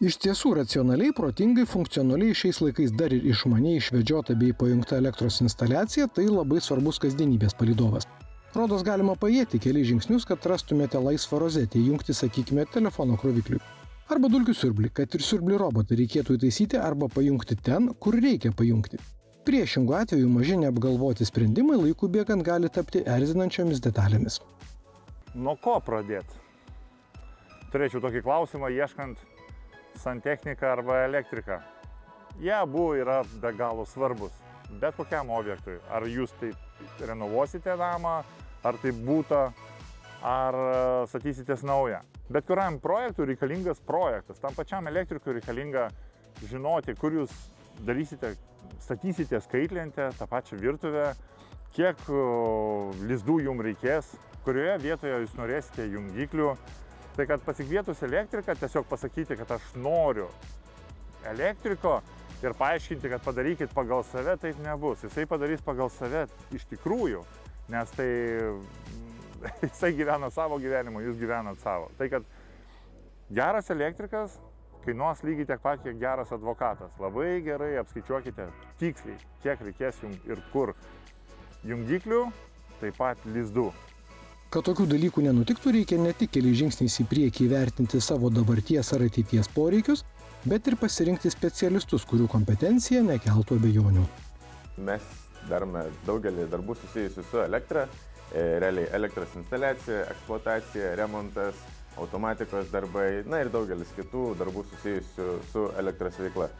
Iš tiesų racionaliai, protingai, funkcionaliai šiais laikais dar ir išmaniai išvedžiota bei pajungta elektros instaliacija tai labai svarbus kasdienybės palydovas. Rodos galima paėti keli žingsnius, kad rastumėte laisvą rozetę įjungti, sakykime, telefono krovikliui. Arba dulkių siurblį, kad ir siurblį robotą reikėtų įtaisyti arba pajungti ten, kur reikia pajungti. Priešingų atveju maži neapgalvoti sprendimai laikų bėgant gali tapti erzinančiomis detalėmis. Nuo ko pradėti? Turėčiau tokį klausimą ieškant santechniką arba elektriką. Jie abu yra be galo svarbus, bet kokiam objektui. Ar jūs tai renovuosite namą, ar tai būtą, ar statysitės naują. Bet kuriam projektui reikalingas projektas. Tam pačiam elektrikui reikalinga žinoti, kur jūs darysite, statysite skaitlentę, tą pačią virtuvę, kiek lizdų jums reikės, kurioje vietoje jūs norėsite jungiklių. Tai kad pasikvietus elektriką, tiesiog pasakyti, kad aš noriu elektriko ir paaiškinti, kad padarykit pagal save, taip nebus. Jisai padarys pagal save iš tikrųjų, nes tai jisai gyvena savo gyvenimą, jūs gyvenat savo. Tai kad geras elektrikas kainuos lygiai tiek pat, kiek geras advokatas. Labai gerai apskaičiuokite tiksliai, kiek reikės jums ir kur jungiklių, taip pat lizdų. Kad tokių dalykų nenutiktų, reikia ne tik keli žingsniais į priekį įvertinti savo dabarties ar ateities poreikius, bet ir pasirinkti specialistus, kurių kompetencija nekeltų abejonių. Mes darome daugelį darbų susijusių su elektra, realiai elektros instaliacija, eksploatacija, remontas, automatikos darbai, na ir daugelis kitų darbų susijusių su elektros veikla.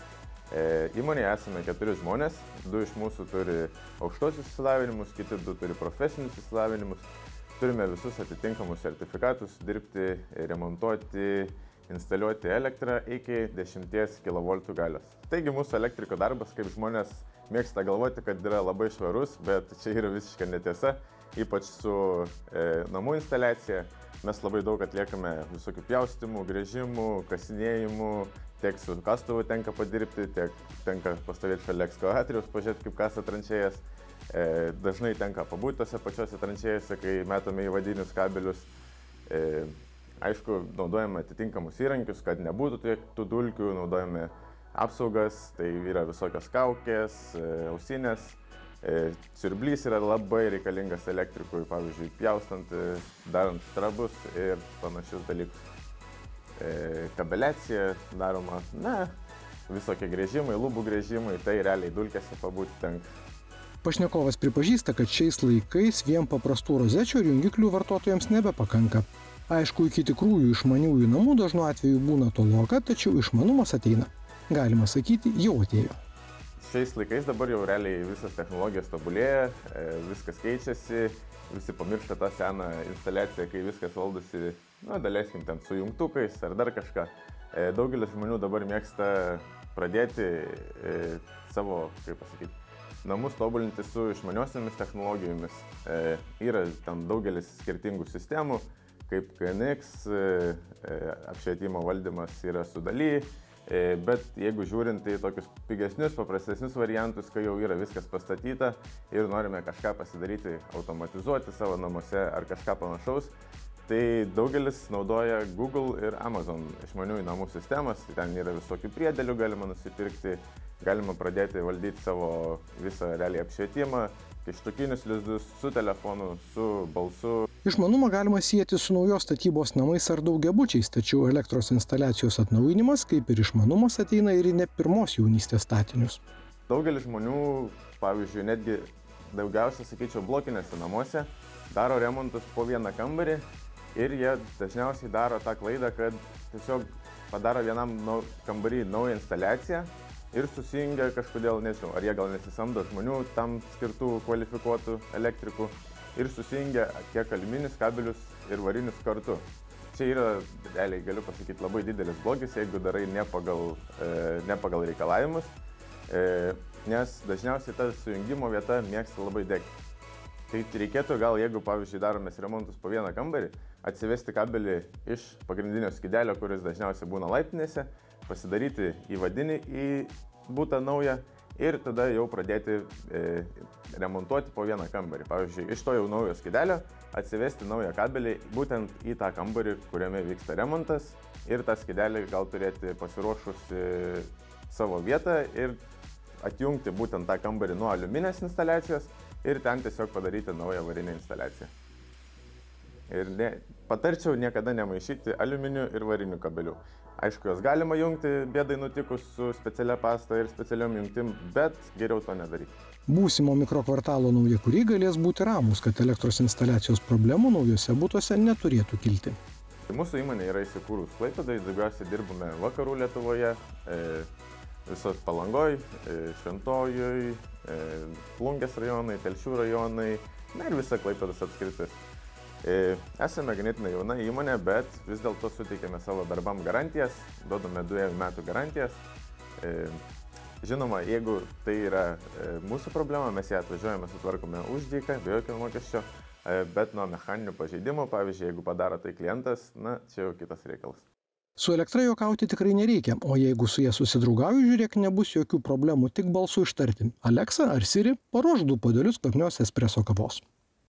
Įmonėje esame 4 žmonės, 2 iš mūsų turi aukštosius išsilavinimus, kiti 2 turi profesinius išsilavinimus. Turime visus atitinkamus sertifikatus dirbti, remontuoti, instaliuoti elektrą iki 10 kV galios. Taigi mūsų elektriko darbas, kaip žmonės mėgsta galvoti, kad yra labai švarus, bet čia yra visiškai netiesa, ypač su namų instaliacija. Mes labai daug atliekame visokių pjaustymų, gręžimų, kasinėjimų, tiek su kastuvu tenka padirbti, tiek tenka pastovėti šalia ekskavatoriaus, pažiūrėti, kaip kasa tranšėjas. Dažnai tenka pabūti tose pačiose tranšėjose, kai metame į vadinius kabelius. Aišku, naudojame atitinkamus įrankius, kad nebūtų tiek tų dulkių, naudojame apsaugas, tai yra visokios kaukės, ausinės. Siurblys yra labai reikalingas elektrikui, pavyzdžiui, pjaustant, darant štrabus ir panašius dalykus. Kabeliacija daroma, visokie gręžimai, lubų gręžimai, tai realiai dulkėse pabūti tenka. Pašnekovas pripažįsta, kad šiais laikais vien paprastų rozečių ir jungiklių vartotojams nebepakanka. Aišku, iki tikrųjų išmaniųjų namų dažnu atveju būna toloka, tačiau išmanumas ateina. Galima sakyti, jau atėjo. Šiais laikais dabar jau realiai visas technologijos tobulėja, viskas keičiasi, visi pamiršta tą seną instaliaciją, kai viskas valdosi, daleiskim ten su jungtukais ar dar kažką. Daugelis žmonių dabar mėgsta pradėti savo, namus tobulinti su išmaniosiomis technologijomis. Yra tam daugelis skirtingų sistemų, kaip KNX, apšvietimo valdymas yra su Daly, bet jeigu žiūrint į tokius pigesnius, paprastesnius variantus, kai jau yra viskas pastatyta ir norime kažką pasidaryti, automatizuoti savo namuose ar kažką panašaus, tai daugelis naudoja Google ir Amazon išmaniųjų namų sistemas, ten yra visokių priedėlių, galima nusipirkti, galima pradėti valdyti savo visą realiai apšvietimą, kištukinius lizdus, su telefonu, su balsu. Išmanumą galima sieti su naujos statybos namais ar daugiabučiais, tačiau elektros instaliacijos atnaujinimas, kaip ir išmanumas, ateina ir į ne pirmos jaunystės statinius. Daugelis žmonių, pavyzdžiui, netgi daugiausia, sakyčiau, blokinėse namuose, daro remontus po vieną kambarį ir jie dažniausiai daro tą klaidą, kad tiesiog padaro vienam kambarį naują instaliaciją ir susijungia kažkodėl, nežinau, ar jie gal nesisamdo žmonių tam skirtų kvalifikuotų elektrikų ir susijungia tiek aliuminius kabelius ir varinius kartu. Čia yra, realiai galiu pasakyti, labai didelis blogis, jeigu darai ne pagal reikalavimus, nes dažniausiai ta sujungimo vieta mėgsta labai degti. Tai reikėtų gal, jeigu, pavyzdžiui, daromės remontus po vieną kambarį, atsivesti kabelį iš pagrindinio skydelio, kuris dažniausiai būna laiptinėse, pasidaryti įvadinį į būtą naują ir tada jau pradėti remontuoti po vieną kambarį. Pavyzdžiui, iš to jau naujo skydelio atsivesti naują kabelį būtent į tą kambarį, kuriame vyksta remontas ir tą skydelį gal turėti pasiruošusi savo vietą ir atjungti būtent tą kambarį nuo aliuminės instaliacijos ir ten tiesiog padaryti naują varinę instaliaciją. Ir patarčiau niekada nemaišyti aliuminių ir varinių kabelių. Aišku, jos galima jungti bėdai nutikus su specialia pasta ir specialiom jungtim, bet geriau to nedaryti. Būsimo mikrokvartalo naujakuriai galės būti ramūs, kad elektros instaliacijos problemų naujose butuose neturėtų kilti. Mūsų įmonė yra įsikūrus Klaipėdai, daugiausiai dirbame vakarų Lietuvoje, visos Palangoj, Šventojoj, Plungės rajonai, Telšių rajonai, na ir visa Klaipėdos apskritis. Esame ganėtinai jauna įmonė, bet vis dėlto suteikėme savo darbam garantijas, duodame 2 metų garantijas. Žinoma, jeigu tai yra mūsų problema, mes ją atvažiuojame, sutvarkome už dyką, be jokio mokesčio, bet nuo mechaninių pažeidimų, pavyzdžiui, jeigu padaro tai klientas, na, čia jau kitas reikalas. Su elektra juokauti tikrai nereikia, o jeigu su jie susidraugauji, žiūrėk, nebus jokių problemų, tik balsu ištarti. Alexa ar Siri, paruošk 2 puodelius kvapnios espreso kavos.